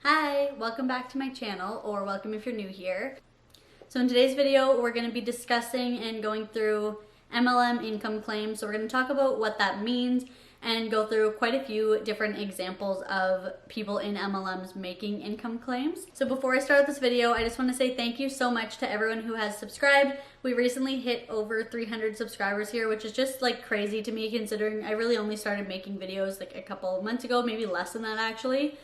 Hi, welcome back to my channel, or welcome if you're new here. So in today's video, we're going to be discussing and going through MLM income claims. So we're going to talk about what that means and go through quite a few different examples of people in MLMs making income claims. So before I start this video, I just want to say thank you so much to everyone who has subscribed. We recently hit over 300 subscribers here, which is just like crazy to me considering I really only started making videos like a couple of months ago, maybe less than that actually.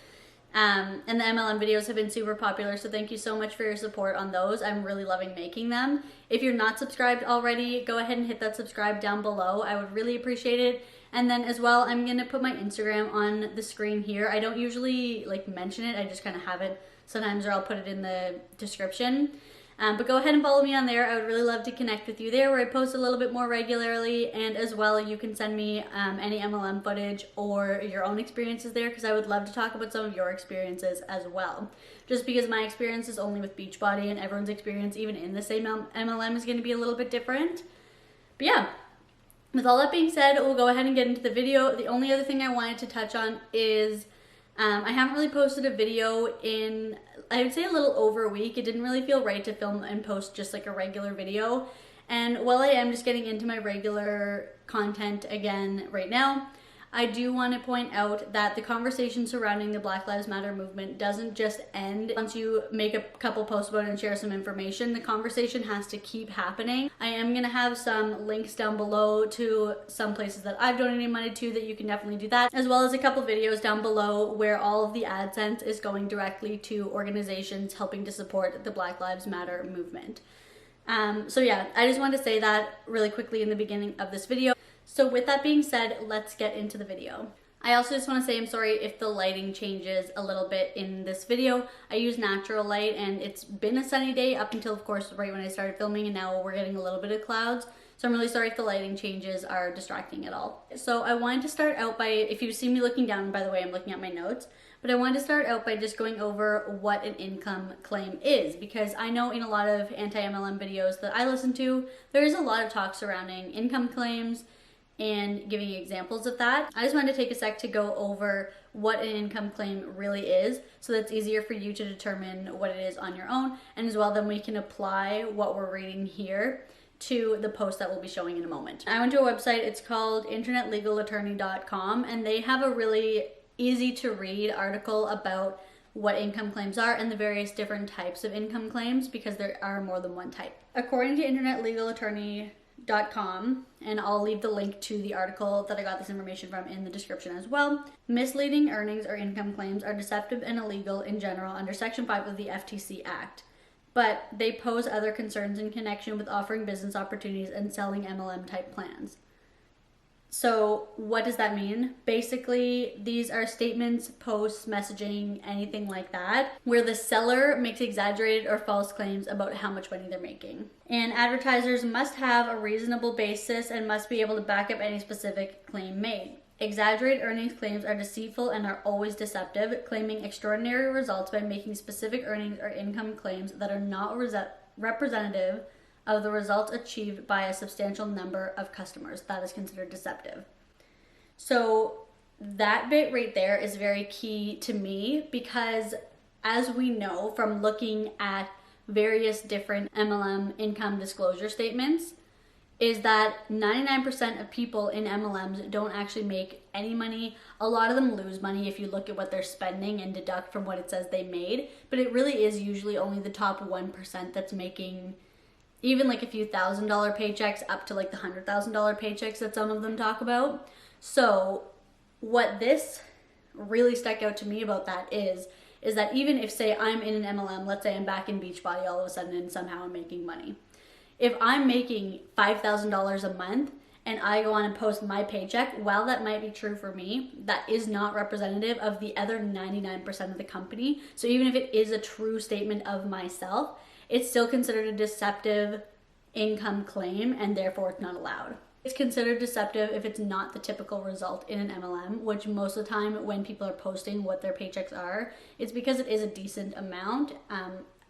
And the MLM videos have been super popular, so thank you so much for your support on those. I'm really loving making them. If you're not subscribed already, go ahead and hit that subscribe down below. I would really appreciate it. And then as well, I'm gonna put my Instagram on the screen here. I don't usually like mention it, I just kind of have it sometimes, or I'll put it in the description. But go ahead and follow me on there. I would really love to connect with you there, where I post a little bit more regularly, and as well you can send me any MLM footage or your own experiences there, because I would love to talk about some of your experiences as well. Just because my experience is only with Beachbody, and everyone's experience even in the same MLM is going to be a little bit different. But yeah, with all that being said, we'll go ahead and get into the video. The only other thing I wanted to touch on is I haven't really posted a video in, I would say, a little over a week. It didn't really feel right to film and post just like a regular video. And while I am just getting into my regular content again right now, I do want to point out that the conversation surrounding the Black Lives Matter movement doesn't just end once you make a couple posts about it and share some information. The conversation has to keep happening. I am going to have some links down below to some places that I've donated money to that you can definitely do that, as well as a couple videos down below where all of the AdSense is going directly to organizations helping to support the Black Lives Matter movement. So yeah, I just wanted to say that really quickly in the beginning of this video. So with that being said, let's get into the video. I also just want to say I'm sorry if the lighting changes a little bit in this video. I use natural light, and it's been a sunny day up until, of course, right when I started filming, and now we're getting a little bit of clouds. So I'm really sorry if the lighting changes are distracting at all. So I wanted to start out by, if you see me looking down, by the way, I'm looking at my notes, but I wanted to start out by just going over what an income claim is, because I know in a lot of anti-MLM videos that I listen to, there is a lot of talk surrounding income claims and giving examples of that. I just wanted to take a sec to go over what an income claim really is, so that's easier for you to determine what it is on your own, and as well then we can apply what we're reading here to the post that we'll be showing in a moment. I went to a website, it's called internetlegalattorney.com, and they have a really easy to read article about what income claims are and the various different types of income claims, because there are more than one type. According to internetlegalattorney.com, and I'll leave the link to the article that I got this information from in the description as well, misleading earnings or income claims are deceptive and illegal in general under Section 5 of the FTC Act, but they pose other concerns in connection with offering business opportunities and selling MLM type plans. So what does that mean? Basically, these are statements, posts, messaging, anything like that, where the seller makes exaggerated or false claims about how much money they're making. And advertisers must have a reasonable basis and must be able to back up any specific claim made. Exaggerated earnings claims are deceitful and are always deceptive, claiming extraordinary results by making specific earnings or income claims that are not representative of the results achieved by a substantial number of customers. That is considered deceptive. So that bit right there is very key to me, because as we know from looking at various different MLM income disclosure statements, is that 99% of people in MLMs don't actually make any money. A lot of them lose money if you look at what they're spending and deduct from what it says they made, but it really is usually only the top 1% that's making even like a few $1,000 paychecks up to like the $100,000 paychecks that some of them talk about. So what this really stuck out to me about that is that even if, say, I'm in an MLM, let's say I'm back in Beachbody all of a sudden and somehow I'm making money. If I'm making $5,000 a month and I go on and post my paycheck, while that might be true for me, that is not representative of the other 99% of the company. So even if it is a true statement of myself, it's still considered a deceptive income claim, and therefore it's not allowed. It's considered deceptive if it's not the typical result in an MLM, which most of the time when people are posting what their paychecks are, it's because it is a decent amount.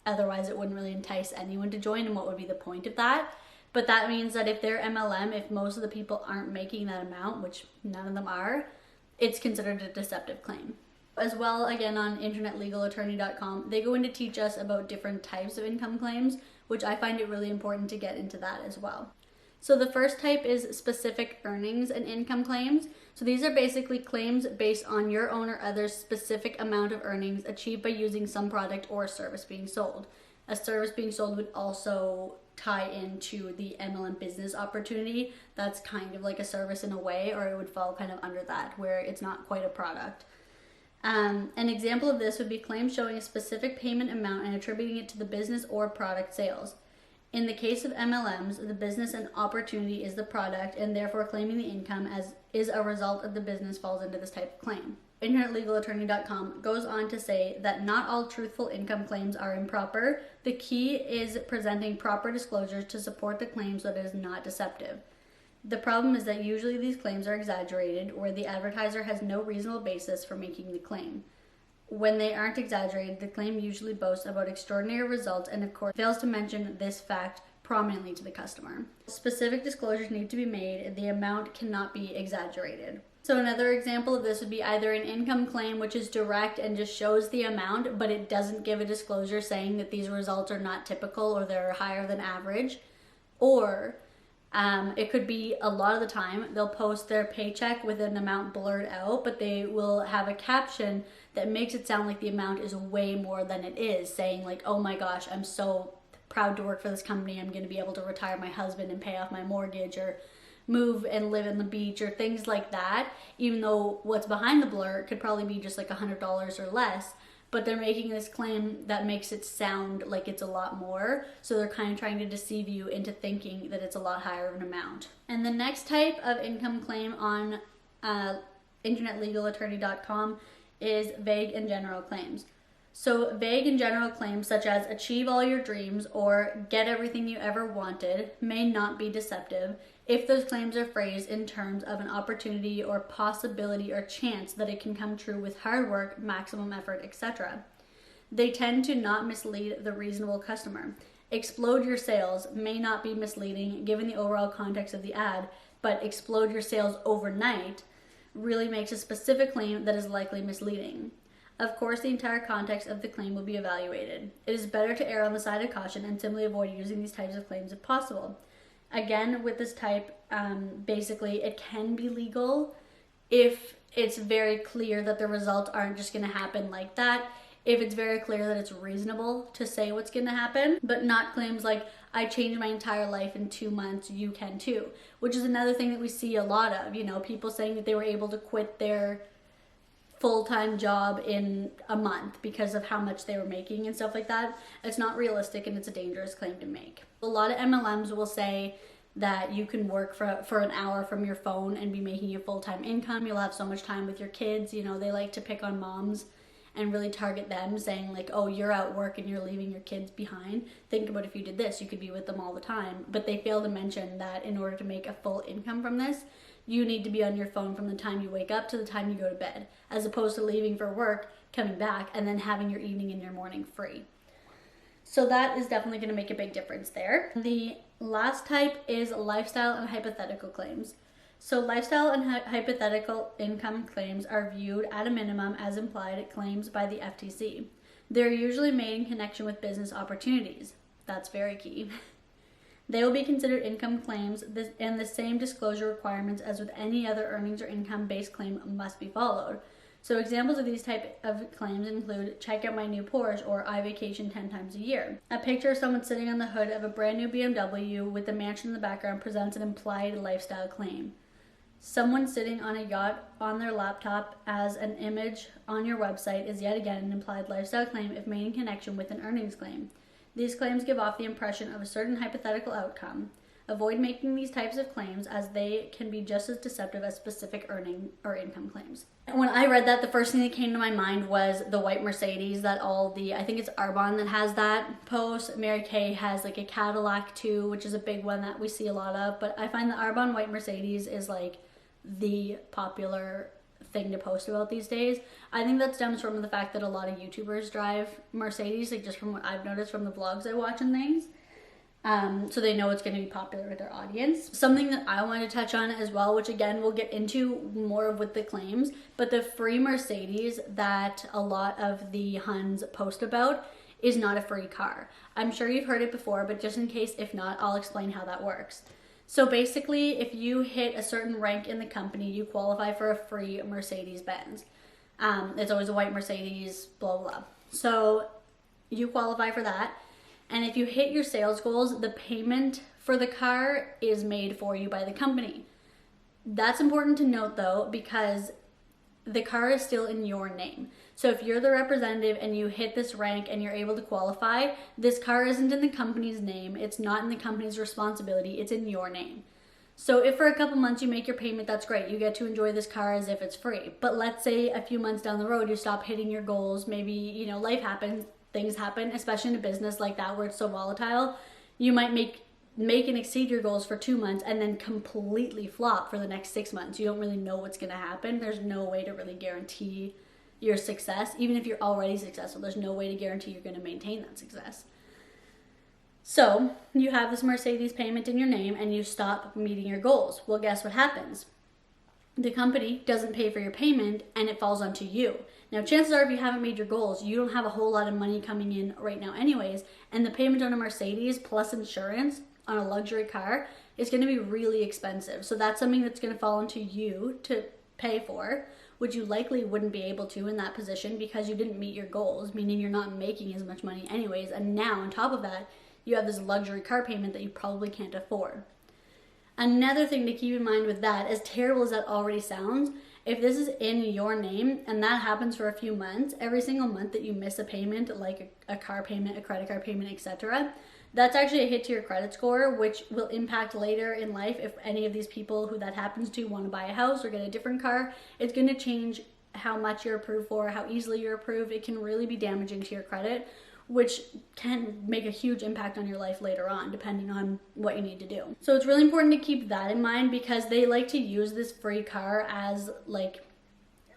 Otherwise it wouldn't really entice anyone to join, and what would be the point of that? But that means that if they're MLM, if most of the people aren't making that amount, which none of them are, it's considered a deceptive claim. As well, again, on internetlegalattorney.com, they go in to teach us about different types of income claims, which I find it really important to get into that as well. So the first type is specific earnings and income claims. So these are basically claims based on your own or others' specific amount of earnings achieved by using some product or service being sold. A service being sold would also tie into the MLM business opportunity. That's kind of like a service in a way, or it would fall kind of under that, where it's not quite a product. An example of this would be claims showing a specific payment amount and attributing it to the business or product sales. In the case of MLMs, the business and opportunity is the product, and therefore claiming the income as is a result of the business falls into this type of claim. InternetLegalAttorney.com goes on to say that not all truthful income claims are improper. The key is presenting proper disclosures to support the claims so that it is not deceptive. The problem is that usually these claims are exaggerated, where the advertiser has no reasonable basis for making the claim. When they aren't exaggerated, the claim usually boasts about extraordinary results and, of course, fails to mention this fact prominently to the customer. Specific disclosures need to be made, and the amount cannot be exaggerated. So another example of this would be either an income claim, which is direct and just shows the amount, but it doesn't give a disclosure saying that these results are not typical or they're higher than average, or it could be a lot of the time they'll post their paycheck with an amount blurred out, but they will have a caption that makes it sound like the amount is way more than it is, saying like, oh my gosh, I'm so proud to work for this company, I'm going to be able to retire my husband and pay off my mortgage, or move and live in the beach, or things like that, even though what's behind the blur could probably be just like $100 or less. But they're making this claim that makes it sound like it's a lot more. So they're kind of trying to deceive you into thinking that it's a lot higher of an amount. And the next type of income claim on internetlegalattorney.com is vague and general claims. So vague and general claims such as achieve all your dreams or get everything you ever wanted may not be deceptive if those claims are phrased in terms of an opportunity or possibility or chance that it can come true with hard work, maximum effort, etc. They tend to not mislead the reasonable customer. Explode your sales may not be misleading given the overall context of the ad, but explode your sales overnight really makes a specific claim that is likely misleading. Of course, the entire context of the claim will be evaluated. It is better to err on the side of caution and simply avoid using these types of claims if possible. Again, with this type, basically it can be legal if it's very clear that the results aren't just going to happen like that, if it's very clear that it's reasonable to say what's going to happen, but not claims like, I changed my entire life in 2 months, you can too, which is another thing that we see a lot of, people saying that they were able to quit their full-time job in a month because of how much they were making and stuff like that. It's not realistic, and it's a dangerous claim to make. A lot of MLMs will say that you can work for an hour from your phone and be making a full-time income. You'll have so much time with your kids. They like to pick on moms and really target them, saying like, oh, you're at work and you're leaving your kids behind. Think about if you did this, you could be with them all the time. But they fail to mention that in order to make a full income from this, you need to be on your phone from the time you wake up to the time you go to bed, as opposed to leaving for work, coming back, and then having your evening and your morning free. So that is definitely going to make a big difference there. The last type is lifestyle and hypothetical claims. So lifestyle and hypothetical income claims are viewed at a minimum as implied claims by the FTC. They're usually made in connection with business opportunities. That's very key. They will be considered income claims, and the same disclosure requirements as with any other earnings or income-based claim must be followed. So examples of these type of claims include check out my new Porsche or I vacation 10 times a year. A picture of someone sitting on the hood of a brand new BMW with the mansion in the background presents an implied lifestyle claim. Someone sitting on a yacht on their laptop as an image on your website is yet again an implied lifestyle claim if made in connection with an earnings claim. These claims give off the impression of a certain hypothetical outcome. Avoid making these types of claims as they can be just as deceptive as specific earning or income claims. When I read that, the first thing that came to my mind was the white Mercedes that I think it's Arbonne that has that post. Mary Kay has like a Cadillac too, which is a big one that we see a lot of. But I find the Arbonne white Mercedes is like the popular thing to post about these days. I think that stems from the fact that a lot of YouTubers drive Mercedes, like just from what I've noticed from the vlogs I watch and things. So they know it's going to be popular with their audience. Something that I want to touch on as well, which again we'll get into more of with the claims, but the free Mercedes that a lot of the Huns post about is not a free car. I'm sure you've heard it before, but just in case if not, I'll explain how that works. So basically, if you hit a certain rank in the company, you qualify for a free Mercedes-Benz. It's always a white Mercedes, blah, blah. So you qualify for that. And if you hit your sales goals, the payment for the car is made for you by the company. That's important to note though, because the car is still in your name. So if you're the representative and you hit this rank and you're able to qualify, this car isn't in the company's name. It's not in the company's responsibility. It's in your name. So if for a couple months you make your payment, that's great. You get to enjoy this car as if it's free. But let's say a few months down the road, you stop hitting your goals. Maybe, life happens. Things happen, especially in a business like that where it's so volatile. You might make and exceed your goals for 2 months and then completely flop for the next 6 months. You don't really know what's going to happen. There's no way to really guarantee your success. Even if you're already successful, there's no way to guarantee you're going to maintain that success. So you have this Mercedes payment in your name and you stop meeting your goals. Well, guess what happens? The company doesn't pay for your payment and it falls onto you. Now, chances are if you haven't made your goals, you don't have a whole lot of money coming in right now anyways, and the payment on a Mercedes plus insurance on a luxury car is going to be really expensive. So that's something that's going to fall onto you to pay for, which you likely wouldn't be able to in that position because you didn't meet your goals, meaning you're not making as much money anyways. And now on top of that, you have this luxury car payment that you probably can't afford. Another thing to keep in mind with that, as terrible as that already sounds, if this is in your name and that happens for a few months, every single month that you miss a payment, like a car payment, a credit card payment, etc., that's actually a hit to your credit score, which will impact later in life if any of these people who that happens to want to buy a house or get a different car. It's going to change how much you're approved for, how easily you're approved. It can really be damaging to your credit, which can make a huge impact on your life later on, depending on what you need to do. So it's really important to keep that in mind because they like to use this free car as, like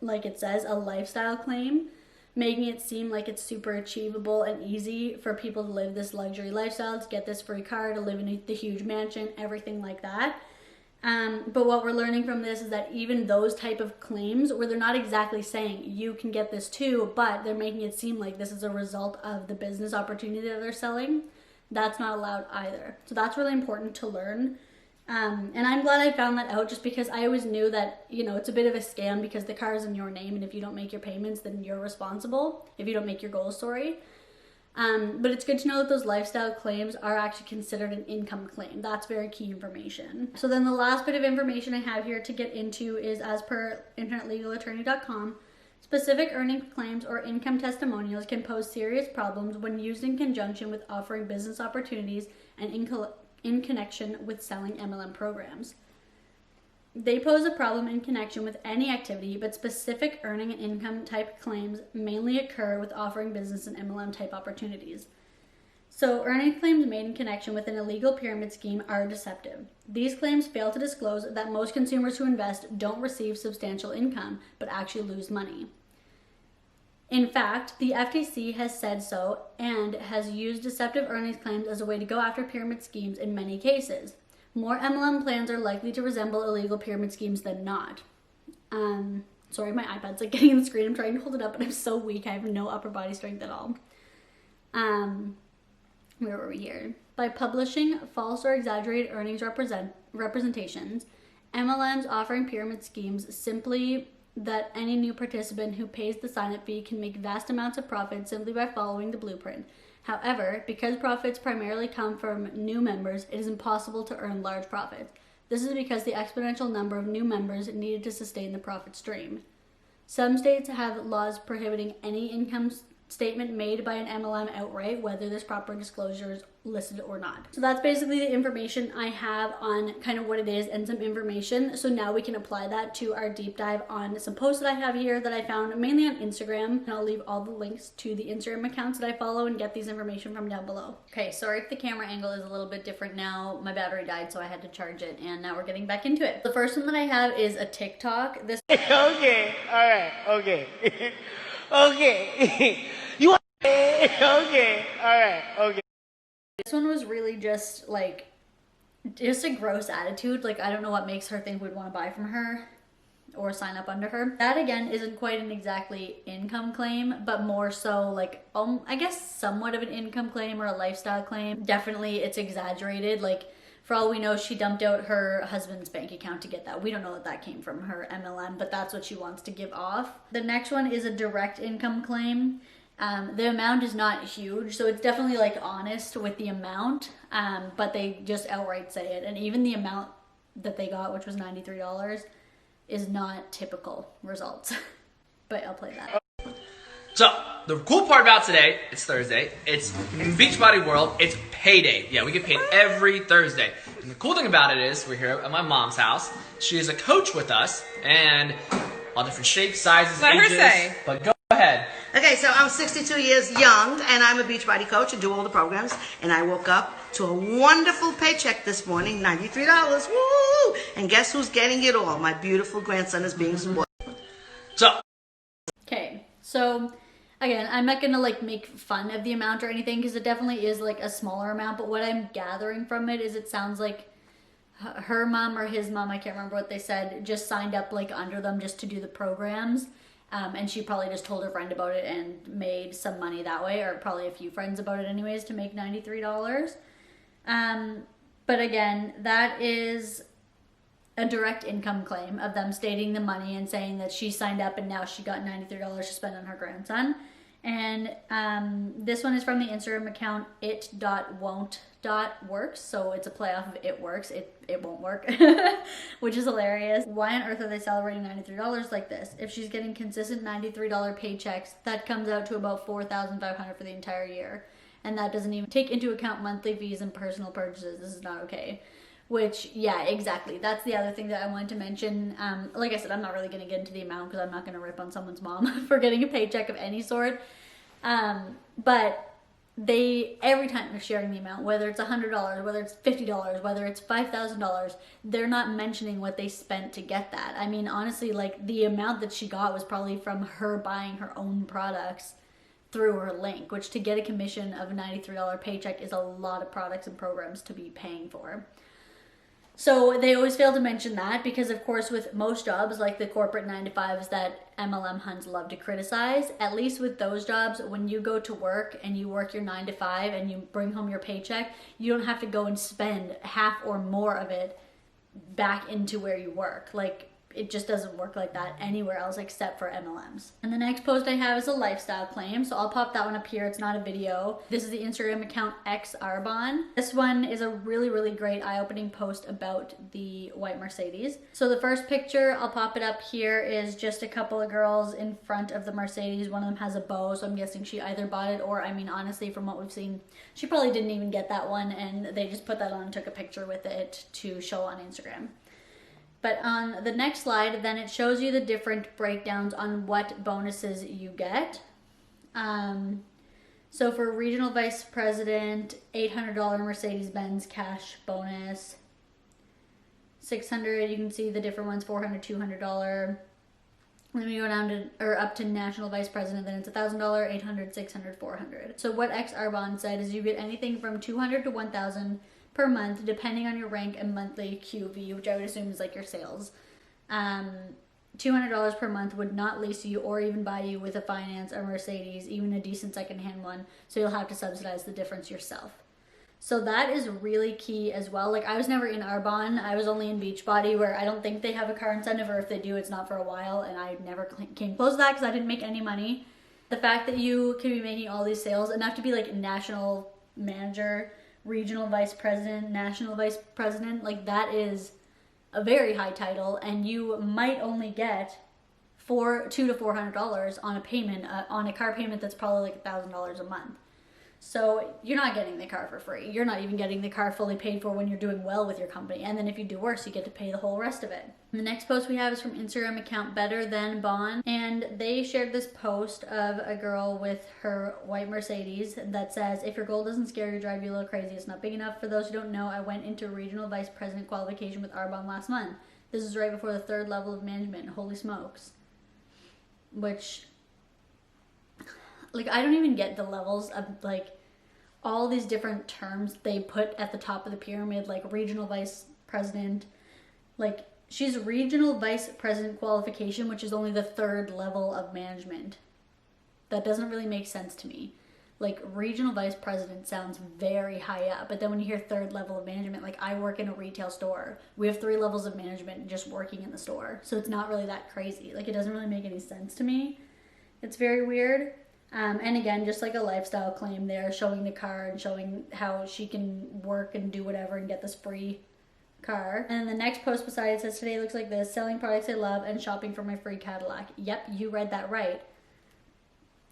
it says, a lifestyle claim, making it seem like it's super achievable and easy for people to live this luxury lifestyle, to get this free car, to live in the huge mansion, everything like that. But what we're learning from this is that even those type of claims where they're not exactly saying you can get this too, but they're making it seem like this is a result of the business opportunity that they're selling, that's not allowed either. So that's really important to learn. And I'm glad I found that out just because I always knew that, it's a bit of a scam because the car is in your name and if you don't make your payments, then you're responsible. If you don't make your goals, sorry. But it's good to know that those lifestyle claims are actually considered an income claim. That's very key information. So then the last bit of information I have here to get into is, as per internetlegalattorney.com, specific earning claims or income testimonials can pose serious problems when used in conjunction with offering business opportunities and in connection with selling MLM programs. They pose a problem in connection with any activity, but specific earning and income type claims mainly occur with offering business and MLM type opportunities. So earning claims made in connection with an illegal pyramid scheme are deceptive. These claims fail to disclose that most consumers who invest don't receive substantial income, but actually lose money. In fact, the FTC has said so and has used deceptive earnings claims as a way to go after pyramid schemes in many cases. More MLM plans are likely to resemble illegal pyramid schemes than not. Sorry, my iPad's getting in the screen. I'm trying to hold it up, but I'm so weak. I have no upper body strength at all. Where were we here? By publishing false or exaggerated earnings representations, MLMs offering pyramid schemes simply that any new participant who pays the sign-up fee can make vast amounts of profit simply by following the blueprint. However, because profits primarily come from new members, it is impossible to earn large profits. This is because the exponential number of new members needed to sustain the profit stream. Some states have laws prohibiting any income statement made by an MLM outright, whether this proper disclosure is listed or not. So that's basically the information I have on kind of what it is and some information. So now we can apply that to our deep dive on some posts that I have here that I found mainly on Instagram. And I'll leave all the links to the Instagram accounts that I follow and get these information from down below. Okay, sorry if the camera angle is a little bit different now. My battery died, so I had to charge it, and now we're getting back into it. The first one that I have is a TikTok. Okay, all right, okay. Okay. You okay, all right, okay. This one was really just like, just a gross attitude. Like, I don't know what makes her think we'd want to buy from her or sign up under her. That again isn't quite an exactly income claim, but more so like, I guess somewhat of an income claim or a lifestyle claim. Definitely it's exaggerated. Like, for all we know, she dumped out her husband's bank account to get that. We don't know that that came from her MLM, but that's what she wants to give off. The next one is a direct income claim. The amount is not huge, so it's definitely like honest with the amount, but they just outright say it. And even the amount that they got, which was $93, is not typical results. But I'll play that. So, the cool part about today, it's Thursday, it's Beachbody World, it's payday. Yeah, we get paid every Thursday. And the cool thing about it is, we're here at my mom's house. She is a coach with us, and all different shapes, sizes, Let ages. her say. But go ahead. Okay, so I'm 62 years young, and I'm a Beachbody coach and do all the programs. And I woke up to a wonderful paycheck this morning, $93. Woo! And guess who's getting it all? My beautiful grandson is being spoiled. So, Okay, so again, I'm not gonna like make fun of the amount or anything because it definitely is like a smaller amount, but what I'm gathering from it is it sounds like her mom or his mom, I can't remember what they said, just signed up like under them just to do the programs. And she probably just told her friend about it and made some money that way, or probably a few friends about it anyways, to make $93. But again, that is a direct income claim of them stating the money and saying that she signed up and now she got $93 to spend on her grandson. And this one is from the Instagram account it.won't.works. So it's a play off of it works. It won't work, which is hilarious. Why on earth are they celebrating $93 like this? If she's getting consistent $93 paychecks, that comes out to about $4,500 for the entire year. And that doesn't even take into account monthly fees and personal purchases. This is not okay. Which, yeah, exactly. That's the other thing that I wanted to mention. Like I said, I'm not really going to get into the amount because I'm not going to rip on someone's mom for getting a paycheck of any sort. But they, every time they're sharing the amount, whether it's $100, whether it's $50, whether it's $5,000, they're not mentioning what they spent to get that. I mean, honestly, like the amount that she got was probably from her buying her own products through her link, which to get a commission of a $93 paycheck is a lot of products and programs to be paying for. So they always fail to mention that because, of course, with most jobs, like the corporate 9-to-5s that MLM Huns love to criticize, at least with those jobs, when you go to work and you work your 9-to-5 and you bring home your paycheck, you don't have to go and spend half or more of it back into where you work. Like, it just doesn't work like that anywhere else except for MLMs. And the next post I have is a lifestyle claim, so I'll pop that one up here. It's not a video. This is the Instagram account xarbon. This one is a really, really great eye-opening post about the white Mercedes. So the first picture, I'll pop it up here, is just a couple of girls in front of the Mercedes. One of them has a bow, so I'm guessing she either bought it or, I mean, honestly, from what we've seen, she probably didn't even get that one, and they just put that on and took a picture with it to show on Instagram. But on the next slide, then it shows you the different breakdowns on what bonuses you get. So for regional vice president, $800 Mercedes-Benz cash bonus. $600, you can see the different ones, $400, $200. Then we go down to, or up to national vice president, then it's $1,000, $800, $600, $400. So what xarbon said is you get anything from $200 to $1,000 per month, depending on your rank and monthly QV, which I would assume is like your sales. $200 per month would not lease you or even buy you with a finance or Mercedes, even a decent secondhand one. So you'll have to subsidize the difference yourself. So that is really key as well. Like, I was never in Arbonne. I was only in Beachbody, where I don't think they have a car incentive, or if they do, it's not for a while. And I never came close to that because I didn't make any money. The fact that you can be making all these sales, enough to be like national manager, regional vice president, national vice president, like that is a very high title, and you might only get $200 to $400 on a payment, on a car payment that's probably like $1,000 a month. So you're not getting the car for free. You're not even getting the car fully paid for when you're doing well with your company. And then if you do worse, you get to pay the whole rest of it. And the next post we have is from Instagram account Better Than Bond. And they shared this post of a girl with her white Mercedes that says, if your goal doesn't scare you, drive you a little crazy, it's not big enough. For those who don't know, I went into regional vice president qualification with Arbonne last month. This is right before the 3rd level of management. Holy smokes. Which, like, I don't even get the levels of, like, all these different terms they put at the top of the pyramid, like regional vice president. Like, she's regional vice president qualification, which is only the 3rd level of management. That doesn't really make sense to me. Like, regional vice president sounds very high up, but then when you hear 3rd level of management, like, I work in a retail store. We have 3 levels of management just working in the store. So it's not really that crazy. Like, it doesn't really make any sense to me. It's very weird. And again, just like a lifestyle claim there, showing the car and showing how she can work and do whatever and get this free car. And the next post beside it says, today looks like this, selling products I love and shopping for my free Cadillac. Yep, you read that right.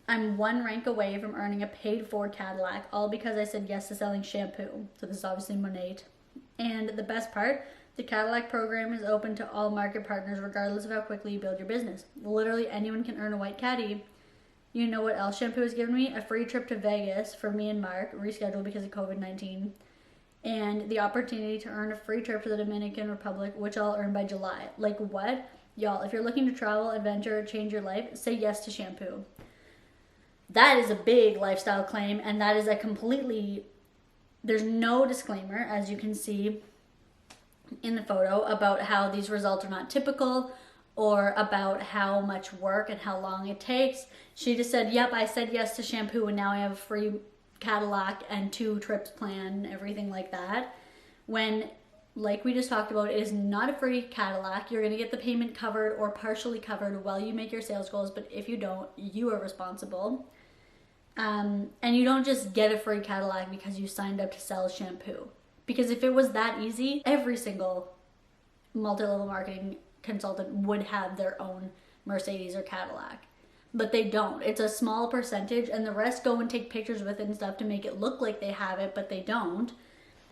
I'm 1 rank away from earning a paid for Cadillac, all because I said yes to selling shampoo. So this is obviously Monate. And the best part, the Cadillac program is open to all market partners regardless of how quickly you build your business. Literally anyone can earn a white caddy. You know what else shampoo has given me? A free trip to Vegas for me and Mark, rescheduled because of COVID-19. And the opportunity to earn a free trip to the Dominican Republic, which I'll earn by July. Like, what? Y'all, if you're looking to travel, adventure, change your life, say yes to shampoo. That is a big lifestyle claim, and that is a completely... There's no disclaimer, as you can see in the photo, about how these results are not typical or about how much work and how long it takes. She just said, yep, I said yes to shampoo, and now I have a free Cadillac and 2 trips planned, everything like that. When, like we just talked about, it is not a free Cadillac. You're going to get the payment covered or partially covered while you make your sales goals, but if you don't, you are responsible. And you don't just get a free Cadillac because you signed up to sell shampoo. Because if it was that easy, every single multi-level marketing consultant would have their own Mercedes or Cadillac. But they don't. It's a small percentage, and the rest go and take pictures with it and stuff to make it look like they have it, but they don't.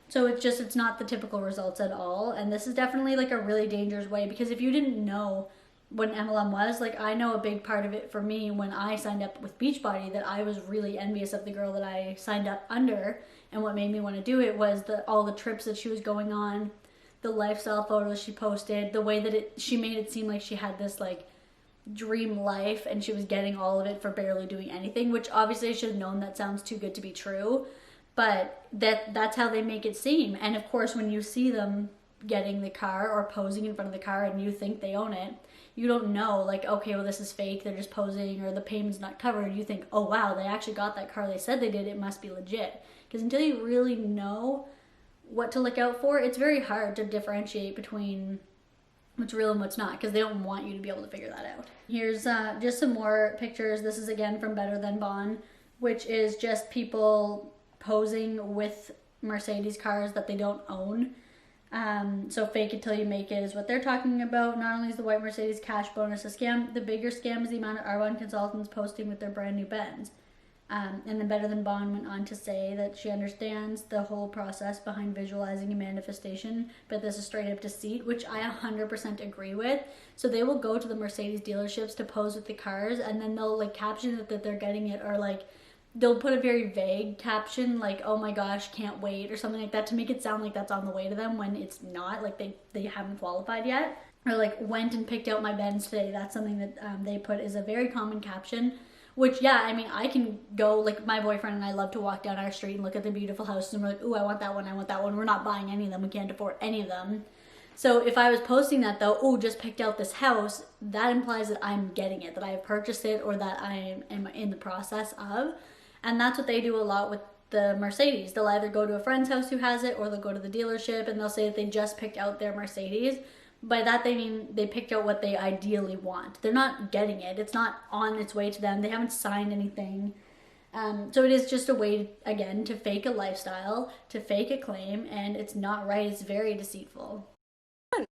So it's not the typical results at all. And this is definitely like a really dangerous way, because if you didn't know what an MLM was, like, I know a big part of it for me when I signed up with Beachbody, that I was really envious of the girl that I signed up under, and what made me want to do it was all the trips that she was going on, the lifestyle photos she posted, the way that she made it seem like she had this like dream life and she was getting all of it for barely doing anything, which obviously I should have known that sounds too good to be true, but that's how they make it seem. And of course, when you see them getting the car or posing in front of the car and you think they own it, you don't know, like, okay, well, this is fake, they're just posing, or the payment's not covered. You think, oh wow, they actually got that car they said they did, it must be legit. Because until you really know what to look out for, it's very hard to differentiate between what's real and what's not, because they don't want you to be able to figure that out. Here's just some more pictures. This is again from Better Than Bon, which is just people posing with Mercedes cars that they don't own. So fake it till you make it is what they're talking about. Not only is the white Mercedes cash bonus a scam, the bigger scam is the amount of R1 consultants posting with their brand new Benz. And then Better Than Bon went on to say that she understands the whole process behind visualizing a manifestation, but this is straight up deceit, which I 100% agree with. So they will go to the Mercedes dealerships to pose with the cars, and then they'll like caption it that they're getting it, or like they'll put a very vague caption like, oh my gosh, can't wait, or something like that, to make it sound like that's on the way to them when it's not, like they haven't qualified yet. Or like, went and picked out my Benz today. That's something that they put is a very common caption. Which, yeah, I mean, I can go, like, my boyfriend and I love to walk down our street and look at the beautiful houses, and we're like, ooh, I want that one, I want that one. We're not buying any of them. We can't afford any of them. So if I was posting that, though, oh, just picked out this house, that implies that I'm getting it, that I have purchased it, or that I am in the process of. And that's what they do a lot with the Mercedes. They'll either go to a friend's house who has it, or they'll go to the dealership and they'll say that they just picked out their Mercedes. By that they mean they picked out what they ideally want. They're not getting it. It's not on its way to them. They haven't signed anything. So it is just a way, again, to fake a lifestyle, to fake a claim, and it's not right. It's very deceitful.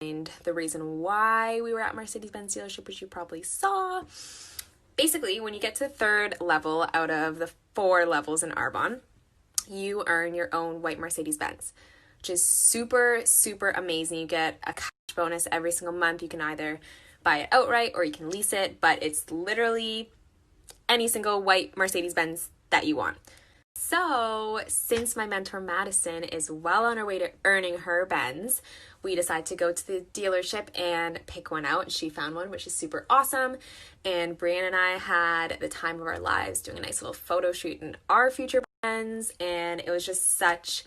And the reason why we were at Mercedes-Benz dealership, which you probably saw, basically when you get to the 3rd level out of the 4 levels in Arbonne, you earn your own white Mercedes-Benz, which is super, super amazing. You get a cash bonus every single month. You can either buy it outright or you can lease it, but it's literally any single white Mercedes-Benz that you want. So since my mentor Madison is well on her way to earning her Benz, we decided to go to the dealership and pick one out. She found one, which is super awesome. And Brianna and I had the time of our lives doing a nice little photo shoot in our future Benz, and it was just such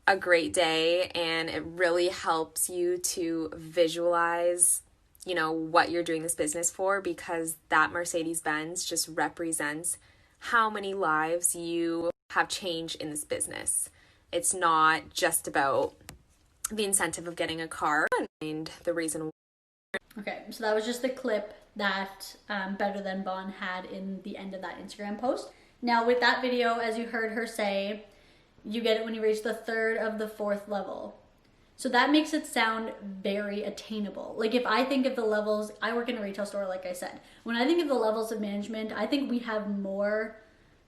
a great day, and it really helps you to visualize, you know, what you're doing this business for, because that Mercedes-Benz just represents how many lives you have changed in this business. It's not just about the incentive of getting a car and the reason. Okay, so that was just the clip that Better Than Bon had in the end of that Instagram post. Now with that video, as you heard her say, you get it when you reach the 3rd of the 4th level. So that makes it sound very attainable. Like if I think of the levels, I work in a retail store, like I said. When I think of the levels of management, I think we have more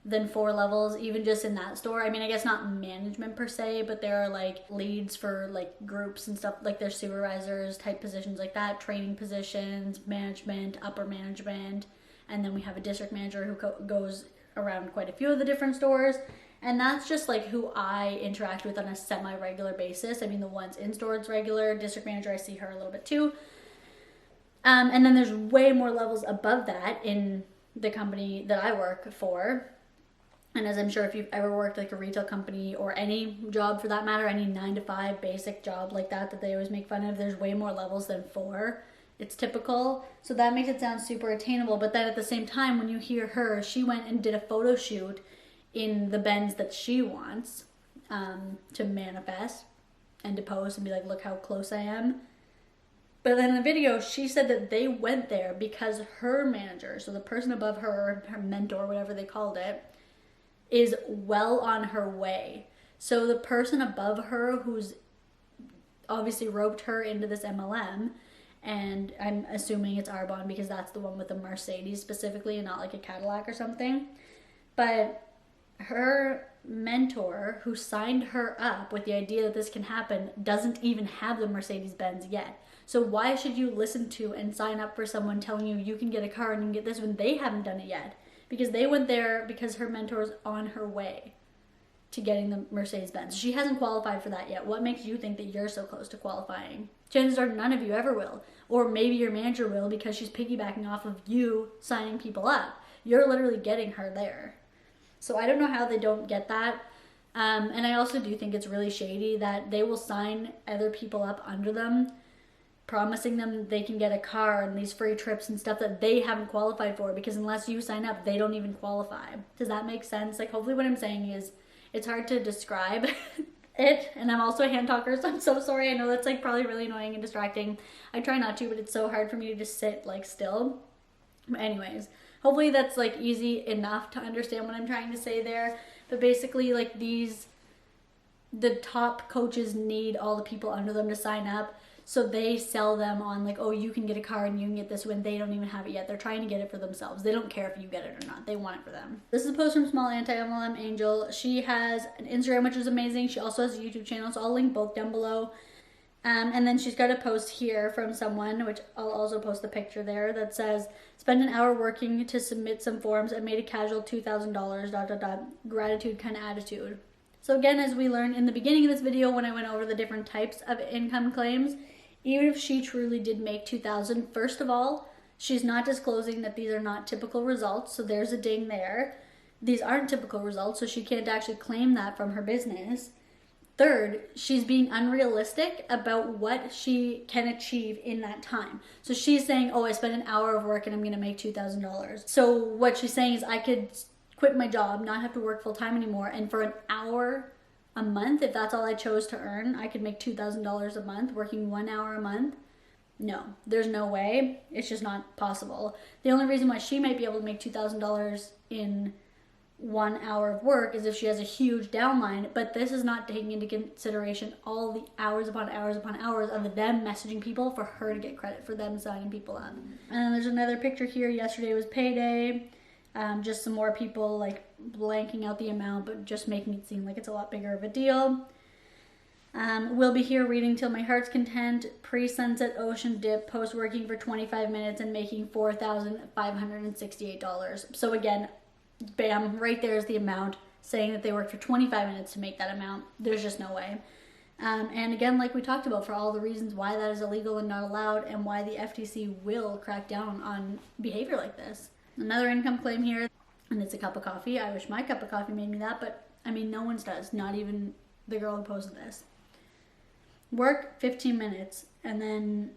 than 4 levels, even just in that store. I mean, I guess not management per se, but there are like leads for like groups and stuff, like there's supervisors type positions like that, training positions, management, upper management, and then we have a district manager who goes around quite a few of the different stores. And that's just like who I interact with on a semi-regular basis. I mean, the ones in store it's regular, district manager, I see her a little bit too. And then there's way more levels above that in the company that I work for. And as I'm sure if you've ever worked like a retail company or any job for that matter, any 9-to-5 basic job like that they always make fun of, there's way more levels than 4. It's typical. So that makes it sound super attainable. But then at the same time, when you hear her, she went and did a photo shoot in the Benz that she wants to manifest and to post and be like, look how close I am. But then in the video, she said that they went there because her manager, so the person above her, her mentor, whatever they called it, is well on her way. So the person above her who's obviously roped her into this MLM, and I'm assuming it's Arbonne because that's the one with the Mercedes specifically and not like a Cadillac or something. But her mentor who signed her up with the idea that this can happen doesn't even have the Mercedes-Benz yet. So why should you listen to and sign up for someone telling you you can get a car and you can get this when they haven't done it yet? Because they went there because her mentor's on her way to getting the Mercedes-Benz. She hasn't qualified for that yet. What makes you think that you're so close to qualifying? Chances are none of you ever will. Or maybe your manager will because she's piggybacking off of you signing people up. You're literally getting her there. So I don't know how they don't get that. And I also do think it's really shady that they will sign other people up under them, promising them they can get a car and these free trips and stuff that they haven't qualified for, because unless you sign up, they don't even qualify. Does that make sense? Like, hopefully what I'm saying is it's hard to describe it. And I'm also a hand talker, so I'm so sorry. I know that's like probably really annoying and distracting. I try not to, but it's so hard for me to just sit like still. But anyways, hopefully that's like easy enough to understand what I'm trying to say there. But basically like the top coaches need all the people under them to sign up. So they sell them on like, oh, you can get a car and you can get this when they don't even have it yet. They're trying to get it for themselves. They don't care if you get it or not. They want it for them. This is a post from Small Anti-MLM Angel. She has an Instagram, which is amazing. She also has a YouTube channel, so I'll link both down below. And then she's got a post here from someone, which I'll also post the picture there, that says, spend an hour working to submit some forms and made a casual $2,000, ... gratitude kind of attitude. So again, as we learned in the beginning of this video when I went over the different types of income claims, even if she truly did make $2,000, first of all, she's not disclosing that these are not typical results, so there's a ding there. These aren't typical results, so she can't actually claim that from her business. Third, she's being unrealistic about what she can achieve in that time. So she's saying, oh, I spent an hour of work and I'm going to make $2,000. So what she's saying is I could quit my job, not have to work full time anymore, and for an hour a month, if that's all I chose to earn, I could make $2,000 a month working 1 hour a month. No, there's no way. It's just not possible. The only reason why she might be able to make $2,000 in 1 hour of work is if she has a huge downline, but this is not taking into consideration all the hours upon hours upon hours of them messaging people for her to get credit for them signing people up. And then there's another picture here. Yesterday was payday. Just some more people like blanking out the amount, but just making it seem like it's a lot bigger of a deal. We'll be here reading till my heart's content, pre-sunset ocean dip, post working for 25 minutes and making $4,568. So again, bam, right there's the amount, saying that they worked for 25 minutes to make that amount. There's just no way. And again, like we talked about, for all the reasons why that is illegal and not allowed, and why the FTC will crack down on behavior like this. Another income claim here, and it's a cup of coffee. I wish my cup of coffee made me that, but I mean, no one's does, not even the girl who posted this. Work 15 minutes and then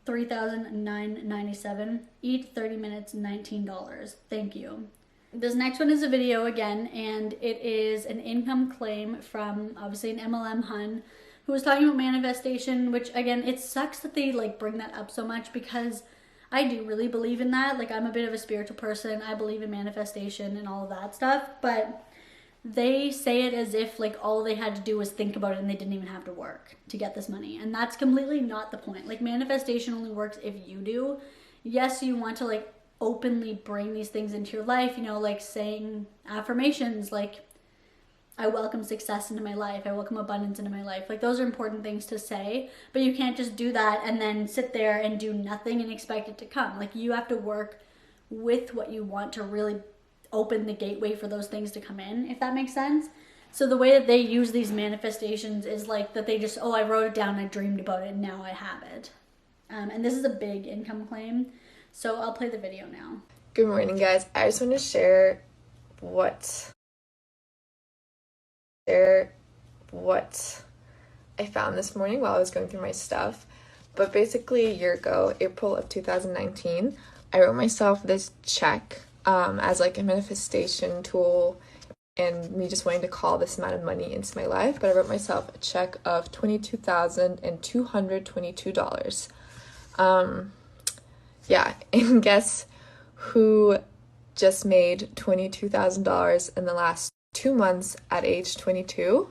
$3,997. Eat 30 minutes, $19. Thank you. This next one is a video again, and it is an income claim from obviously an MLM hun who was talking about manifestation, which again, it sucks that they like bring that up so much, because I do really believe in that. Like, I'm a bit of a spiritual person. I believe in manifestation and all of that stuff, but they say it as if like all they had to do was think about it and they didn't even have to work to get this money. And that's completely not the point. Like, manifestation only works if you do. Yes, you want to like openly bring these things into your life, you know, like saying affirmations like, I welcome success into my life, I welcome abundance into my life. Like, those are important things to say, but you can't just do that and then sit there and do nothing and expect it to come. Like, you have to work with what you want to really open the gateway for those things to come in, if that makes sense. So the way that they use these manifestations is like that they just, oh, I wrote it down, I dreamed about it, and now I have it. And this is a big income claim, so I'll play the video now. Good morning, guys. I just want to share what I found this morning while I was going through my stuff. But basically, a year ago, April of 2019, I wrote myself this check as like a manifestation tool and me just wanting to call this amount of money into my life. But I wrote myself a check of $22,222. Yeah, and guess who just made $22,000 in the last 2 months at age 22?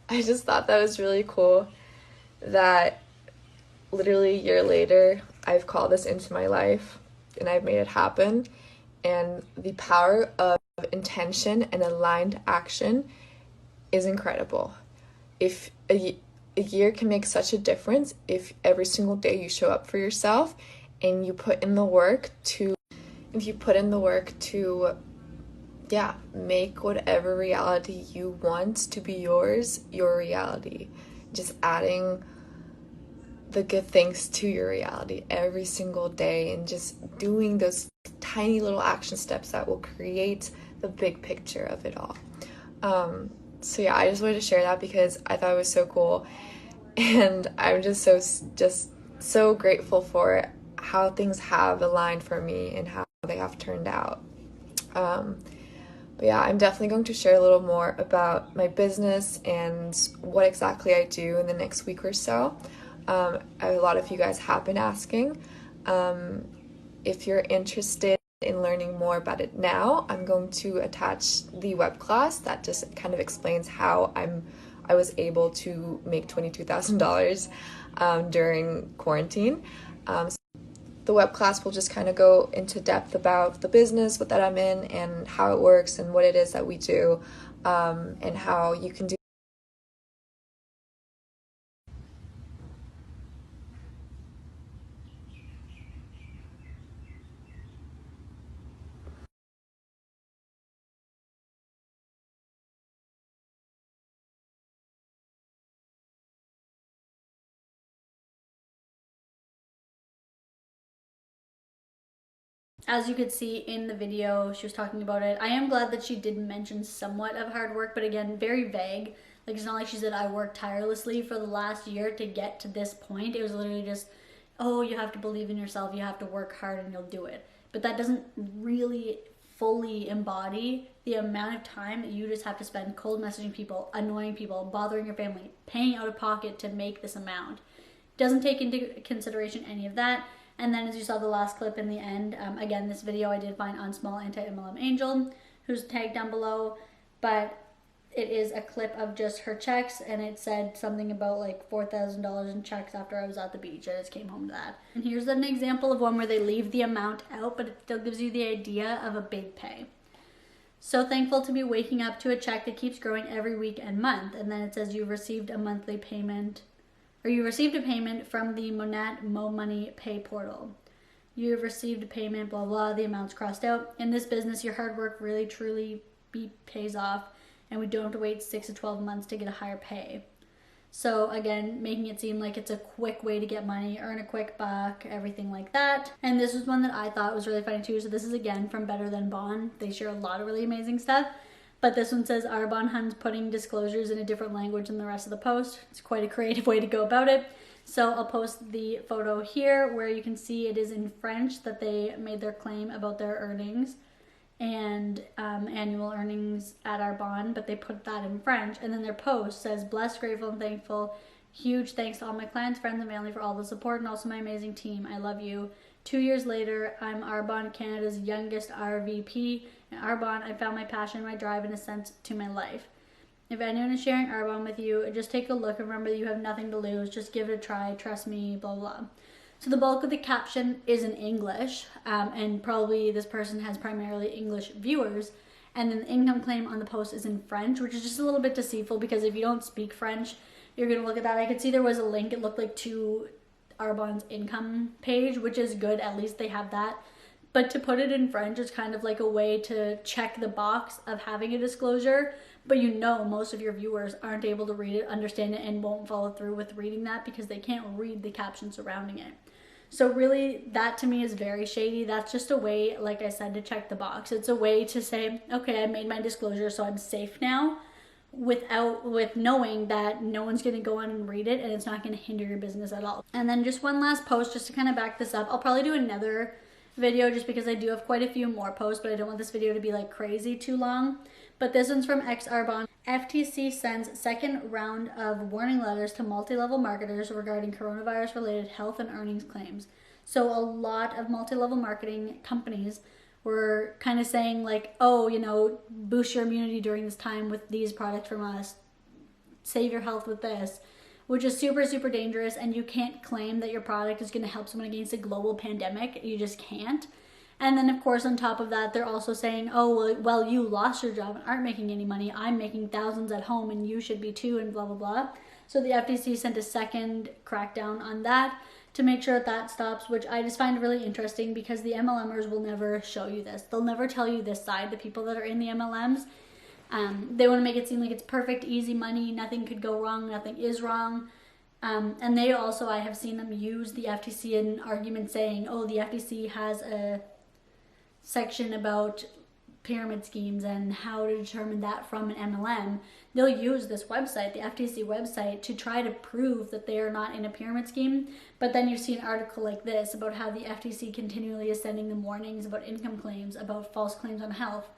I just thought that was really cool that literally a year later, I've called this into my life and I've made it happen. And the power of intention and aligned action is incredible. If a year can make such a difference, if every single day you show up for yourself and you put in the work to, make whatever reality you want to be yours, your reality. Just adding the good things to your reality every single day and just doing those tiny little action steps that will create the big picture of it all. So yeah, I just wanted to share that because I thought it was so cool, and I'm just so grateful for how things have aligned for me and how they have turned out. But yeah, I'm definitely going to share a little more about my business and what exactly I do in the next week or so. A lot of you guys have been asking. If you're interested in learning more about it now, I'm going to attach the web class that just kind of explains how I was able to make $22,000 during quarantine. The web class will just kind of go into depth about the business, what that I'm in, and how it works, and what it is that we do, and how you can do. As you could see in the video, she was talking about it. I am glad that she did mention somewhat of hard work, but again, very vague. Like, it's not like she said, I worked tirelessly for the last year to get to this point. It was literally just, oh, you have to believe in yourself, you have to work hard and you'll do it. But that doesn't really fully embody the amount of time that you just have to spend cold messaging people, annoying people, bothering your family, paying out of pocket to make this amount. It doesn't take into consideration any of that. And then as you saw the last clip in the end, again, this video I did find on Small Anti-MLM Angel, who's tagged down below, but it is a clip of just her checks, and it said something about like $4,000 in checks after I was at the beach. I just came home to that. And here's an example of one where they leave the amount out, but it still gives you the idea of a big pay. So thankful to be waking up to a check that keeps growing every week and month. And then it says you received a monthly payment, or you received a payment from the Monat Mo Money Pay portal. You have received a payment, blah, blah, the amounts crossed out. In this business, your hard work really, truly pays off. and we don't have to wait 6 to 12 months to get a higher pay. So again, making it seem like it's a quick way to get money, earn a quick buck, everything like that. And this was one that I thought was really funny too. So this is again from Better Than Bond. They share a lot of really amazing stuff. But this one says, Arbonne Huns putting disclosures in a different language than the rest of the post. It's quite a creative way to go about it. So I'll post the photo here where you can see it is in French that they made their claim about their earnings and annual earnings at Arbonne, but they put that in French. And then their post says, blessed, grateful, and thankful. Huge thanks to all my clients, friends, and family for all the support, and also my amazing team. I love you. 2 years later, I'm Arbonne, Canada's youngest RVP. In Arbonne, I found my passion, my drive, and a sense to my life. If anyone is sharing Arbonne with you, just take a look and remember that you have nothing to lose. Just give it a try. Trust me, blah, blah, blah. So the bulk of the caption is in English, and probably this person has primarily English viewers. And then the income claim on the post is in French, which is just a little bit deceitful because if you don't speak French, you're going to look at that. I could see there was a link. It looked like to Arbonne's income page, which is good. At least they have that. But to put it in French is kind of like a way to check the box of having a disclosure, but you know most of your viewers aren't able to read it, understand it, and won't follow through with reading that because they can't read the caption surrounding it. So really, that to me is very shady. That's just a way, like I said, to check the box. It's a way to say, okay, I made my disclosure, so I'm safe now, with knowing that no one's going to go on and read it, and it's not going to hinder your business at all. And then just one last post, just to kind of back this up. I'll probably do another video just because I do have quite a few more posts, but I don't want this video to be like crazy too long. But this one's from X Arbonne. FTC sends second round of warning letters to multi-level marketers regarding coronavirus-related health and earnings claims. So a lot of multi-level marketing companies were kind of saying like, oh, you know, boost your immunity during this time with these products from us, save your health with this, which is super, super dangerous, and you can't claim that your product is going to help someone against a global pandemic. You just can't. And then, of course, on top of that, they're also saying, oh, well, you lost your job and aren't making any money. I'm making thousands at home, and you should be too, and blah, blah, blah. So the FTC sent a second crackdown on that to make sure that that stops, which I just find really interesting because the MLMers will never show you this. They'll never tell you this side, the people that are in the MLMs. They want to make it seem like it's perfect, easy money, nothing could go wrong, nothing is wrong. And they also, I have seen them use the FTC in arguments saying, oh, the FTC has a section about pyramid schemes and how to determine that from an MLM. They'll use this website, the FTC website, to try to prove that they are not in a pyramid scheme. But then you see an article like this about how the FTC continually is sending them warnings about income claims, about false claims on health,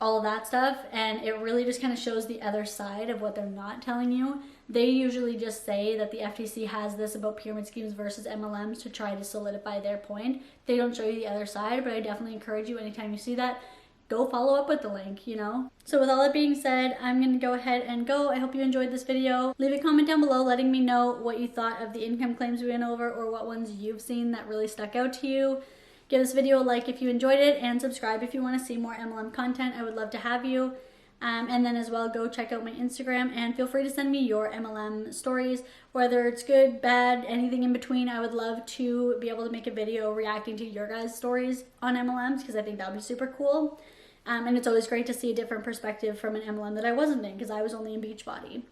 all of that stuff, and it really just kind of shows the other side of what they're not telling you. They usually just say that the FTC has this about pyramid schemes versus MLMs to try to solidify their point. They don't show you the other side, but I definitely encourage you anytime you see that, go follow up with the link, you know? So with all that being said, I'm going to go ahead and go. I hope you enjoyed this video. Leave a comment down below letting me know what you thought of the income claims we went over or what ones you've seen that really stuck out to you. Give this video a like if you enjoyed it, and subscribe if you want to see more MLM content. I would love to have you. And then as well, go check out my Instagram and feel free to send me your MLM stories, whether it's good, bad, anything in between. I would love to be able to make a video reacting to your guys' stories on MLMs because I think that would be super cool. And it's always great to see a different perspective from an MLM that I wasn't in because I was only in Beachbody.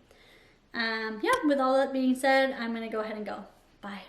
Yeah, with all that being said, I'm going to go ahead and go. Bye.